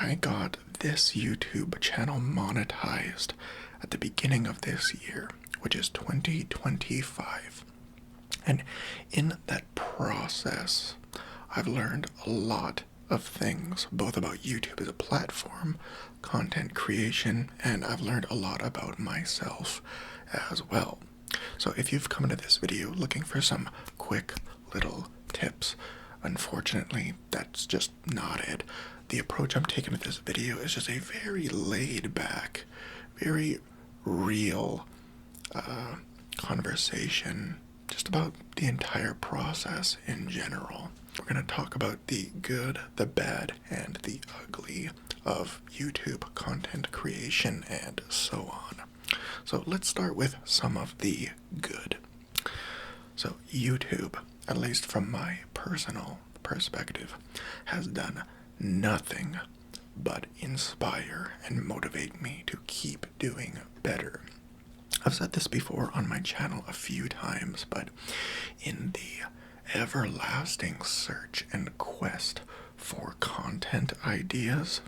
I got this YouTube channel monetized at the beginning of this year, which is 2025. And in that process, I've learned a lot of things, both about YouTube as a platform, content creation, and I've learned a lot about myself as well. So if you've come into this video looking for some quick little tips, unfortunately, that's just not it. The approach I'm taking with this video is just a very laid back, very real conversation just about the entire process in general. We're going to talk about the good, the bad, and the ugly of YouTube content creation and so on. So let's start with some of the good. So YouTube, at least from my personal perspective, has done nothing but inspire and motivate me to keep doing better. I've said this before on my channel a few times, but in the everlasting search and quest for content ideas,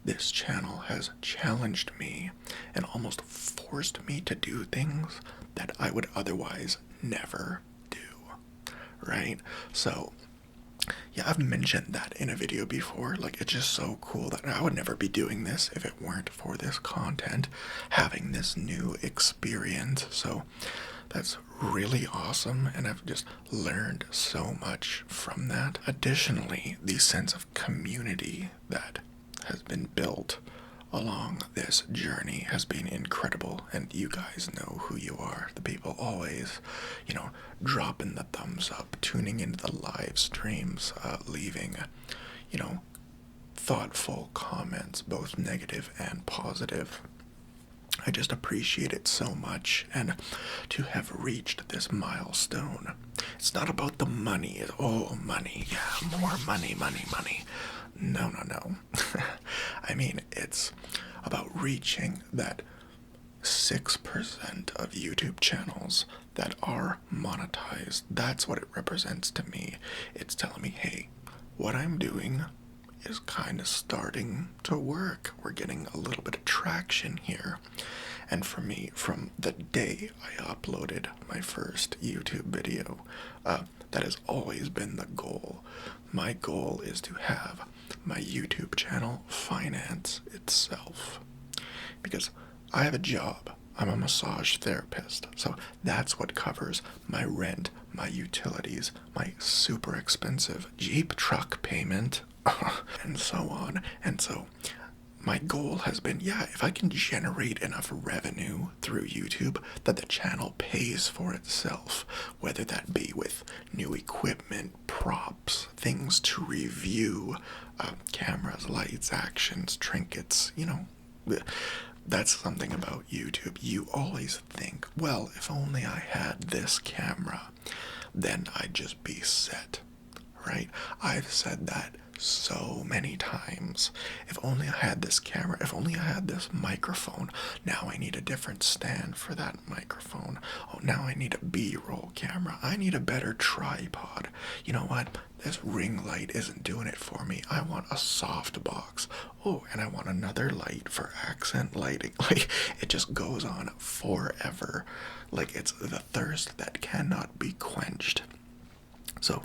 this channel has challenged me and almost forced me to do things that I would otherwise never do, right? So yeah, I've mentioned that in a video before. Like, it's just so cool that I would never be doing this if it weren't for this content, having this new experience. So that's really awesome, and I've just learned so much from that. Additionally, the sense of community that has been built along this journey has been incredible, and you guys know who you are. The people always, dropping the thumbs up, tuning into the live streams, leaving, thoughtful comments, both negative and positive. I just appreciate it so much, and to have reached this milestone, it's not about the money. Money, yeah, more money. No. I mean, it's about reaching that 6% of YouTube channels that are monetized. That's what it represents to me. It's telling me, hey, what I'm doing is kind of starting to work. We're getting a little bit of traction here. And for me, from the day I uploaded my first YouTube video, that has always been the goal. My goal is to have my YouTube channel finance itself. Because I have a job. I'm a massage therapist. So that's what covers my rent, my utilities, my super expensive Jeep truck payment, and so on. And so my goal has been, if I can generate enough revenue through YouTube that the channel pays for itself, whether that be with new equipment, props, things to review, cameras, lights, actions, trinkets, that's something about YouTube. You always think, well, if only I had this camera, then I'd just be set, right? I've said that so many times. If only I had this camera, if only I had this microphone. Now I need a different stand for that microphone. Oh, now I need a B-roll camera. I need a better tripod. You know what? This ring light isn't doing it for me. I want a soft box. Oh, and I want another light for accent lighting. Like, it just goes on forever. Like, it's the thirst that cannot be quenched. So,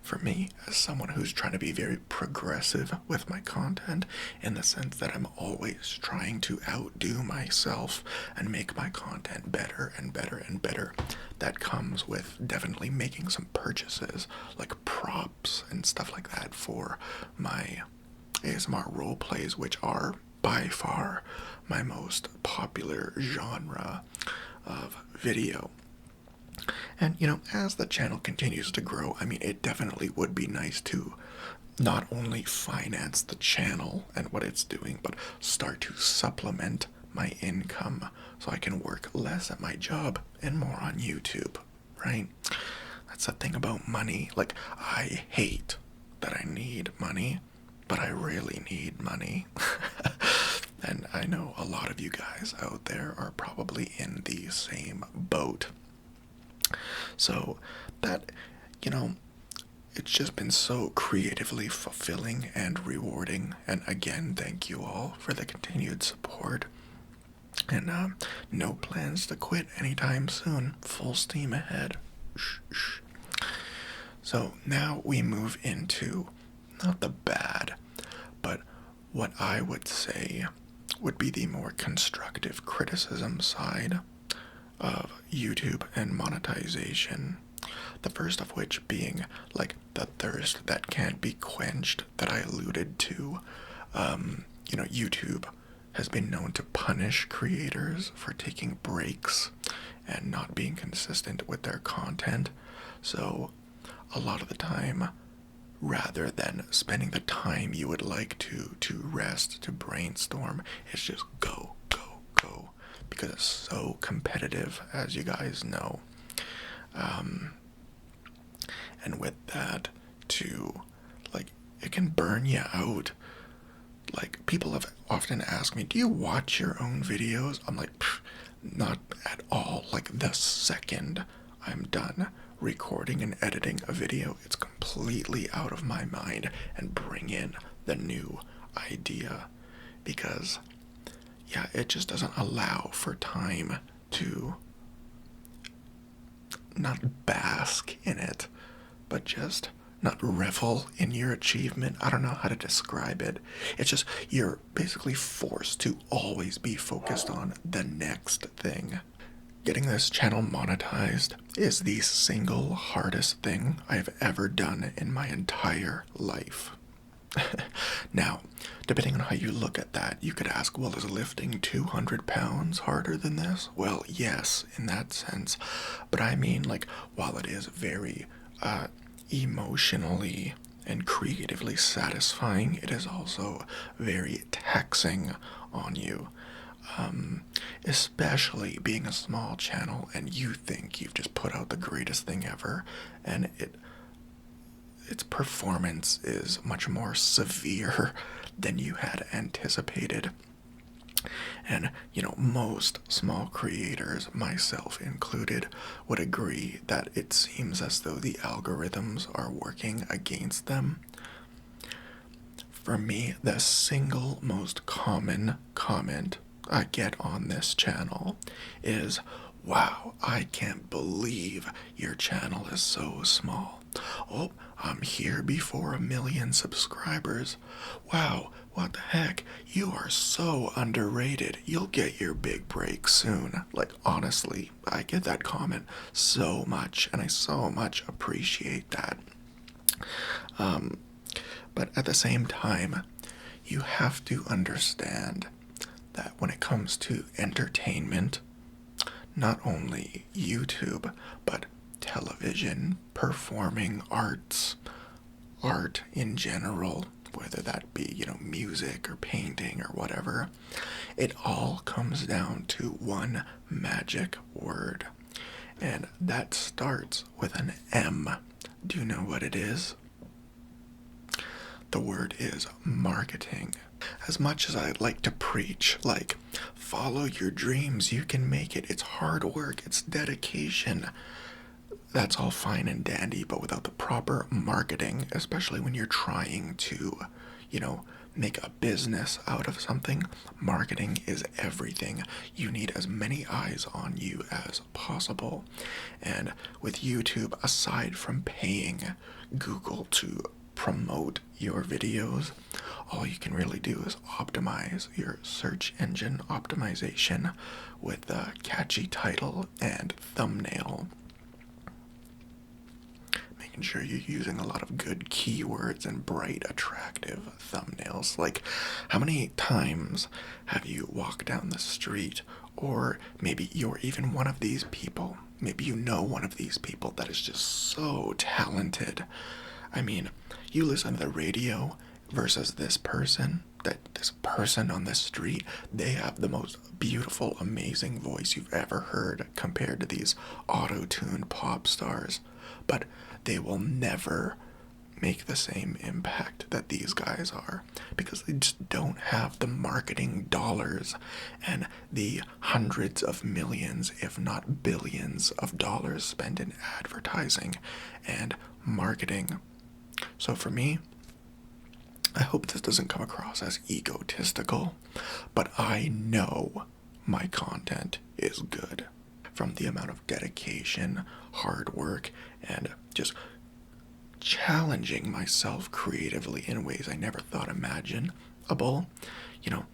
for me, as someone who's trying to be very progressive with my content, in the sense that I'm always trying to outdo myself and make my content better and better and better, that comes with definitely making some purchases, like props and stuff like that for my ASMR role plays, which are by far my most popular genre of video. And, as the channel continues to grow, I mean, it definitely would be nice to not only finance the channel and what it's doing, but start to supplement my income so I can work less at my job and more on YouTube, right? That's the thing about money. Like, I hate that I need money, but I really need money. And I know a lot of you guys out there are probably in the same boat. So that, it's just been so creatively fulfilling and rewarding. And again, thank you all for the continued support. And no plans to quit anytime soon. Full steam ahead. Shh, shh. So now we move into not the bad, but what I would say would be the more constructive criticism side of YouTube and monetization. The first of which being like the thirst that can't be quenched that I alluded to. YouTube has been known to punish creators for taking breaks and not being consistent with their content. So a lot of the time, rather than spending the time you would like to rest, to brainstorm, it's just go, go, go, because it's so competitive, as you guys know. And with that, too, like, it can burn you out. Like, people have often asked me, do you watch your own videos? I'm like, not at all. Like, the second I'm done recording and editing a video, it's completely out of my mind and bring in the new idea. Because, yeah, it just doesn't allow for time to not bask in it, but just not revel in your achievement. I don't know how to describe it. It's just you're basically forced to always be focused on the next thing. Getting this channel monetized is the single hardest thing I've ever done in my entire life. Now, depending on how you look at that, you could ask, well, is lifting 200 pounds harder than this? Well, yes, in that sense. But I mean, like, while it is very emotionally and creatively satisfying, it is also very taxing on you. Especially being a small channel and you think you've just put out the greatest thing ever, and its performance is much more severe than you had anticipated. And, most small creators, myself included, would agree that it seems as though the algorithms are working against them. For me, the single most common comment I get on this channel is, wow, I can't believe your channel is so small. Oh, I'm here before 1 million subscribers. Wow, what the heck? You are so underrated. You'll get your big break soon. Like, honestly, I get that comment so much, and I so much appreciate that. But at the same time, you have to understand that when it comes to entertainment, not only YouTube, but television, performing arts, art in general, whether that be, music or painting or whatever, it all comes down to one magic word. And that starts with an M. Do you know what it is? The word is marketing. As much as I'd like to preach, like, follow your dreams, you can make it, it's hard work, it's dedication, that's all fine and dandy, but without the proper marketing, especially when you're trying to, make a business out of something, marketing is everything. You need as many eyes on you as possible. And with YouTube, aside from paying Google to promote your videos, all you can really do is optimize your search engine optimization with a catchy title and thumbnail. Making sure you're using a lot of good keywords and bright, attractive thumbnails. Like, how many times have you walked down the street, or maybe you're even one of these people, maybe you know one of these people that is just so talented. I mean, you listen to the radio versus this person on the street, they have the most beautiful, amazing voice you've ever heard compared to these auto-tuned pop stars. But they will never make the same impact that these guys are, because they just don't have the marketing dollars and the hundreds of millions, if not billions of dollars spent in advertising and marketing. So for me, I hope this doesn't come across as egotistical, but I know my content is good from the amount of dedication, hard work, and just challenging myself creatively in ways I never thought imaginable. You know,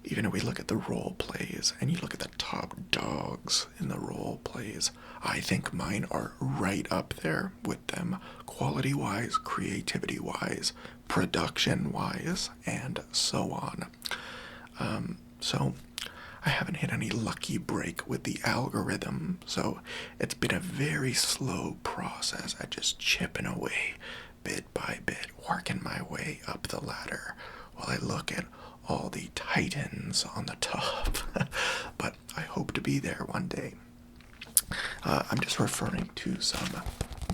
even if we look at the role plays and you look at the top dogs in the role plays, I think mine are right up there with them, quality wise, creativity wise, production wise, and so on. So I haven't hit any lucky break with the algorithm, so it's been a very slow process at just chipping away bit by bit, working my way up the ladder while I look at all the titans on the top. But I hope to be there one day. I'm just referring to some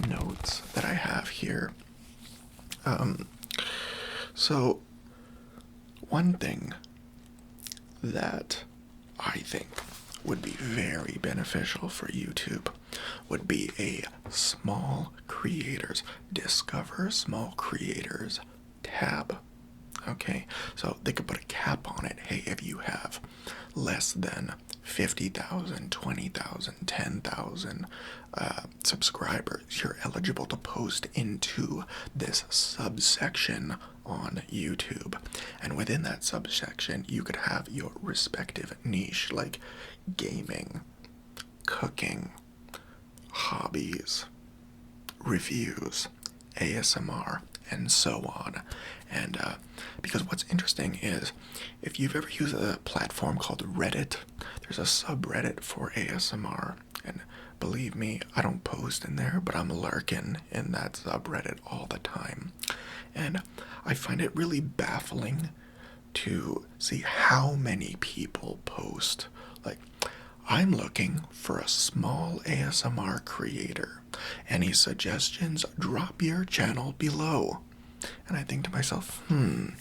notes that I have here. So, one thing that I think would be very beneficial for YouTube would be a small creators, discover small creators tab. Okay, so they could put a cap on it. Hey, if you have less than 50,000, 20,000, 10,000 subscribers, you're eligible to post into this subsection on YouTube. And within that subsection, you could have your respective niche, like gaming, cooking, hobbies, reviews, ASMR, and so on. And because what's interesting is, if you've ever used a platform called Reddit, there's a subreddit for ASMR, and believe me, I don't post in there, but I'm lurking in that subreddit all the time. And I find it really baffling to see how many people post. Like, I'm looking for a small ASMR creator. Any suggestions? Drop your channel below. And I think to myself, And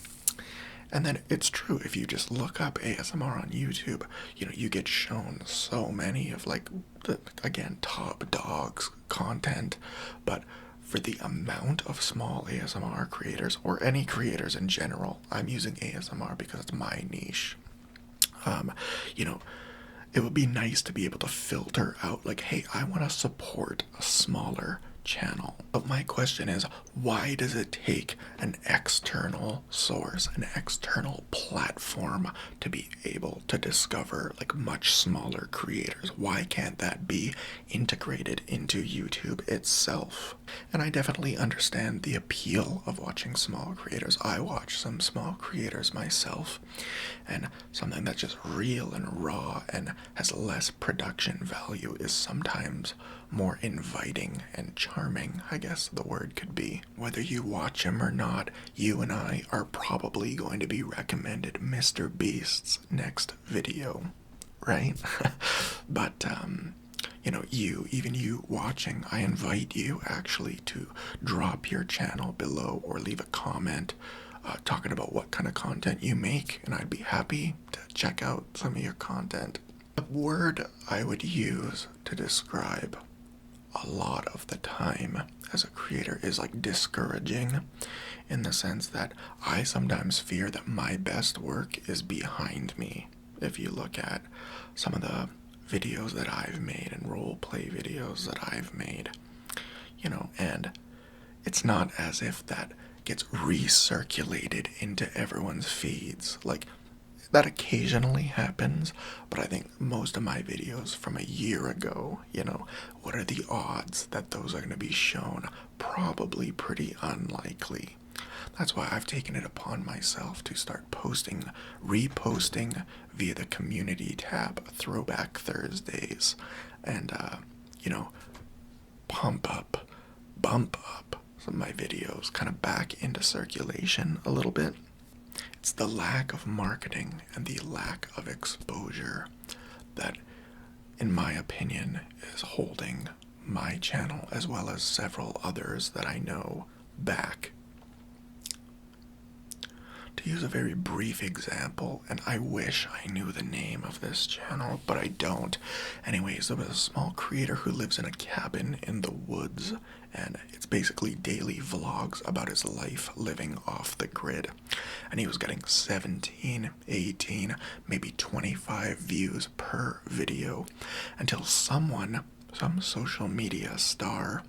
then it's true, if you just look up ASMR on YouTube, you get shown so many of, like, again, top dogs content. But for the amount of small ASMR creators, or any creators in general, I'm using ASMR because it's my niche. It would be nice to be able to filter out, like, hey, I want to support a smaller channel. But my question is, why does it take an external source, an external platform to be able to discover, like, much smaller creators? Why can't that be integrated into YouTube itself? And I definitely understand the appeal of watching small creators. I watch some small creators myself, and something that's just real and raw and has less production value is sometimes more inviting and charming, I guess the word could be. Whether you watch him or not, you and I are probably going to be recommended Mr. Beast's next video, right? But, even you watching, I invite you actually to drop your channel below or leave a comment talking about what kind of content you make, and I'd be happy to check out some of your content. The word I would use to describe a lot of the time as a creator is, like, discouraging, in the sense that I sometimes fear that my best work is behind me. If you look at some of the videos that I've made and role play videos that I've made, and it's not as if that gets recirculated into everyone's feeds. Like, that occasionally happens, but I think most of my videos from a year ago, what are the odds that those are going to be shown? Probably pretty unlikely. That's why I've taken it upon myself to start reposting via the community tab, Throwback Thursdays, and, bump up some of my videos kind of back into circulation a little bit. It's the lack of marketing and the lack of exposure that, in my opinion, is holding my channel, as well as several others that I know, back. To use a very brief example, and I wish I knew the name of this channel, but I don't. Anyways, there was a small creator who lives in a cabin in the woods, and it's basically daily vlogs about his life living off the grid. And he was getting 17, 18, maybe 25 views per video until some social media star,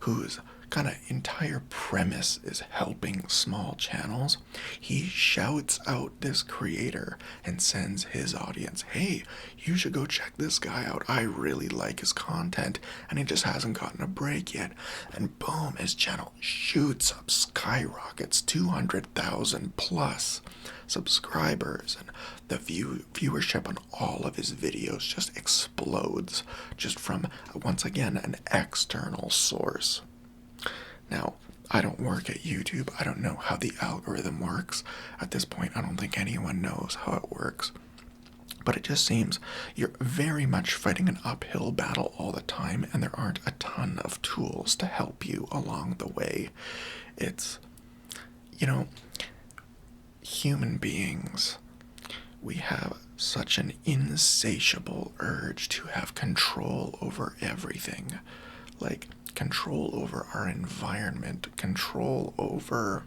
whose kind of entire premise is helping small channels, he shouts out this creator and sends his audience, hey, you should go check this guy out, I really like his content, and he just hasn't gotten a break yet. And boom, his channel shoots up, skyrockets, 200,000 plus subscribers, and the viewership on all of his videos just explodes, just from, once again, an external source. Now, I don't work at YouTube. I don't know how the algorithm works. At this point, I don't think anyone knows how it works. But it just seems you're very much fighting an uphill battle all the time, and there aren't a ton of tools to help you along the way. It's, human beings, we have such an insatiable urge to have control over everything. Like, control over our environment, control over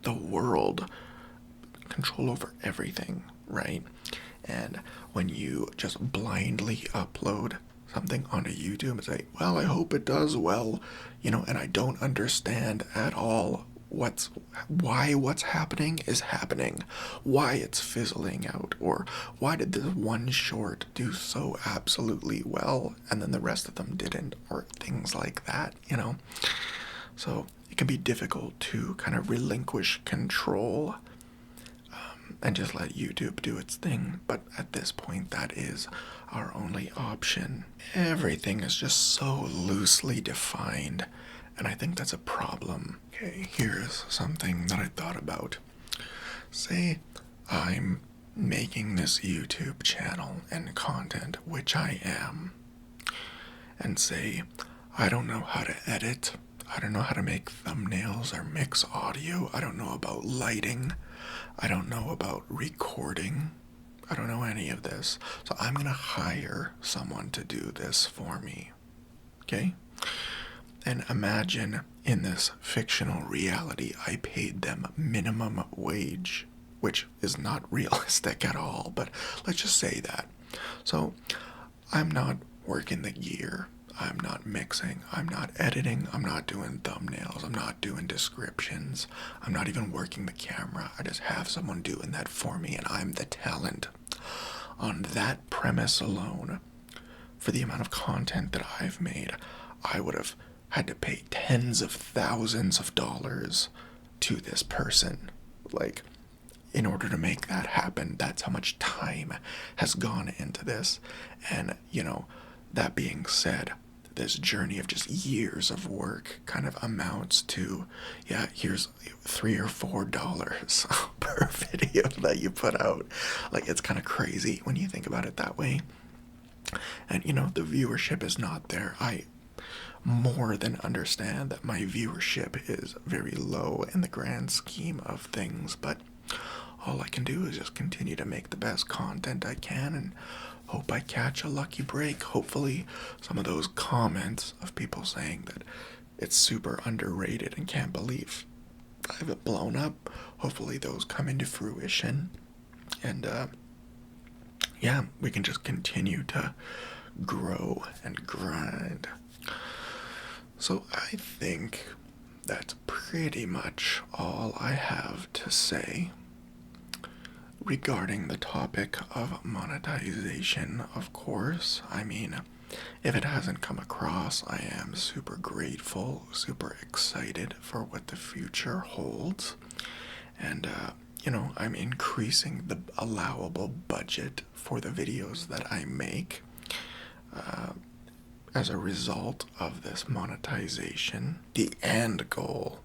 the world, control over everything, right? And when you just blindly upload something onto YouTube and say, well, I hope it does well, and I don't understand at all why what's happening is happening, why it's fizzling out, or why did this one short do so absolutely well and then the rest of them didn't, or things like that, So it can be difficult to kind of relinquish control and just let YouTube do its thing, but at this point that is our only option. Everything is just so loosely defined, and I think that's a problem. Okay, here's something that I thought about. Say I'm making this YouTube channel and content, which I am, and say I don't know how to edit, I don't know how to make thumbnails or mix audio, I don't know about lighting, I don't know about recording, I don't know any of this, so I'm gonna hire someone to do this for me, okay? And imagine in this fictional reality I paid them minimum wage, which is not realistic at all, but let's just say that. So I'm not working the gear, I'm not mixing, I'm not editing, I'm not doing thumbnails, I'm not doing descriptions, I'm not even working the camera. I just have someone doing that for me, and I'm the talent. On that premise alone, for the amount of content that I've made, I would have had to pay tens of thousands of dollars to this person. Like, in order to make that happen, that's how much time has gone into this. And, that being said, this journey of just years of work kind of amounts to, here's $3 or $4 per video that you put out. Like, it's kind of crazy when you think about it that way. And, the viewership is not there. I more than understand that my viewership is very low in the grand scheme of things, but all I can do is just continue to make the best content I can and hope I catch a lucky break. Hopefully some of those comments of people saying that it's super underrated and can't believe I have it blown up, hopefully those come into fruition, and we can just continue to grow and grind. So I think that's pretty much all I have to say regarding the topic of monetization, of course. I mean, if it hasn't come across, I am super grateful, super excited for what the future holds. And, I'm increasing the allowable budget for the videos that I make as a result of this monetization. The end goal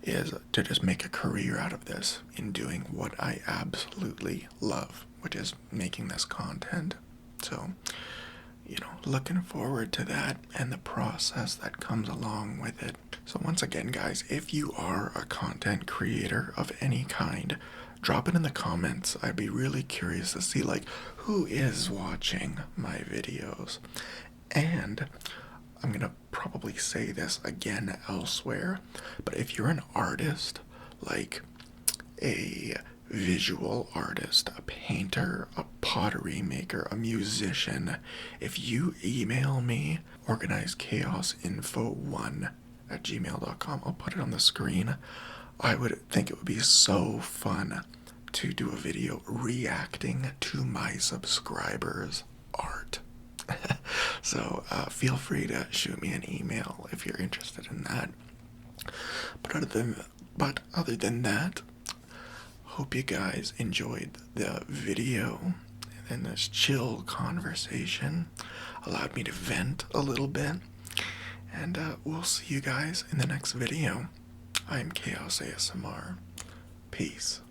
is to just make a career out of this in doing what I absolutely love, which is making this content. So looking forward to that and the process that comes along with it. So once again, guys, if you are a content creator of any kind, drop it in the comments. I'd be really curious to see like who is watching my videos. And I'm gonna probably say this again elsewhere, but if you're an artist, like a visual artist, a painter, a pottery maker, a musician, if you email me organizedchaosinfo1@gmail.com, I'll put it on the screen. I would think it would be so fun to do a video reacting to my subscribers' art. So feel free to shoot me an email if you're interested in that. But other than that, hope you guys enjoyed the video and this chill conversation. Allowed me to vent a little bit. And we'll see you guys in the next video. I'm Chaos ASMR. Peace.